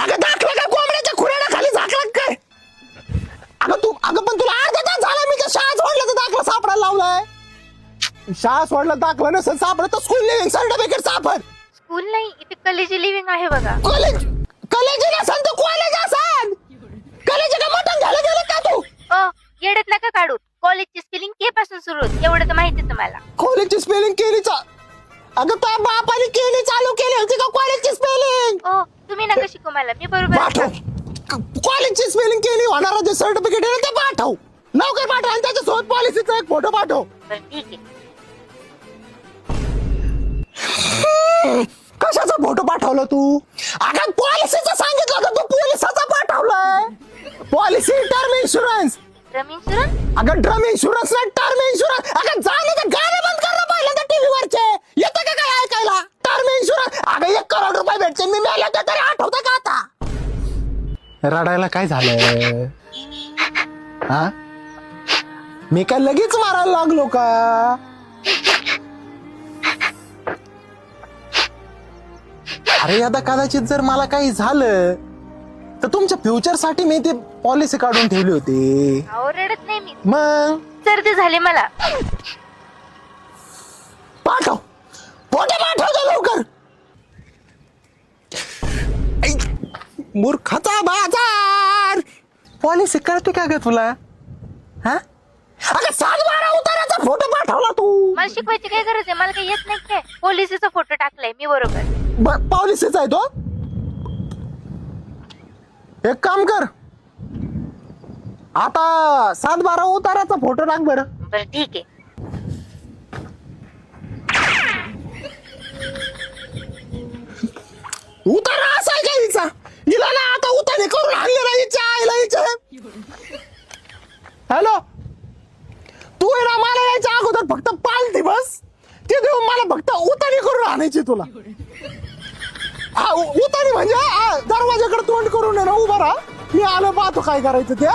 अगं दाखला काय कोंबड्याच्या खुराड्या खाली झाकला काय? अगं पण तुला अर्धा तास झाला मी त्या शाळा सोडला तर दाखला सापडायला लावलाय. शाळा सोडला दाखला नसेल सापडत तर स्कूल लिव्हिंग सर्टिफिकेट सापड. स्कूल नाही, इथे कॉलेज लिव्हिंग आहे बघा. कॉलेज नसेल तर कॉलेज असेल. कॉलेज का मटण घ्यायला गेलं का तू? येड्यात नका काढू. कॉलेजची स्पेलिंग के पासून सुरू होते, एवढं तर माहितीच मला. कॉलेजची स्पेलिंग केलीचा अगं त्या बापाने केली चालू केली होती का कॉलेजची स्पेलिंग? तुम्ही नका शिकू मला, मी बरोबर पाठव. कॉलेजची स्पेलिंग केली होणार जे सर्टिफिकेट आहे ते पाठव. लवकर पाठव आणि त्याच्यासोबत पॉलिसीचा एक फोटो पाठव. बरं ठीक आहे. कशाचा फोटो पाठवला तू? अगं पॉलिसीचा सांगितलं होतं तू पोलिसाचा पाठवलाय. Policy term insurance. Drum insurance? अगं ड्रम इन्शुरन्स नाही टर्म इन्शुरन्स. अगं झालं तर गाणं बंद कर ना पहिल्यांदा टीव्ही वरचे. येतं का काय ऐकायला? Term insurance. अगं 1 करोड रुपये भेटते मी मेले तर तरी आठवतं का आता? रडायला काय झालं? हा मी काय लगेच मारायला लागलो का? अरे आता कदाचित जर मला काही झालं तर तुमच्या फ्युचर साठी मी ते पॉलिसी काढून ठेवली होती. अहो रडत नाही मी, मग सर्दी झाली मला. पाठव फोटो पाठव लवकर. मूर्खाचा बाजार. पॉलिसी कळते का ग तुला? हा अगं 7-12 उताराचा फोटो पाठवला तू. मला शिकवायची काय गरज आहे? मला काही येत नाही काय? पोलिसीचा फोटो टाकलाय मी बरोबर. पॉलिसीचा आहे तो. एक काम कर आता 7-12 उताराचा फोटो टाक बरं. बरं ठीक आहे. उतारा असाय का हिचा? हिला ना आता उताने करून आणलेला हिच्या आईला हिच्या. हॅलो तू आहे ना मला यायच्या अगोदर फक्त पालती बस ते देऊन मला फक्त उतानी करून आणायची तुला. हा उतानी म्हणजे दरवाजाकडे तोंड करून आहे ना उभा राहा. मी आलो पाहतो काय करायचं ते.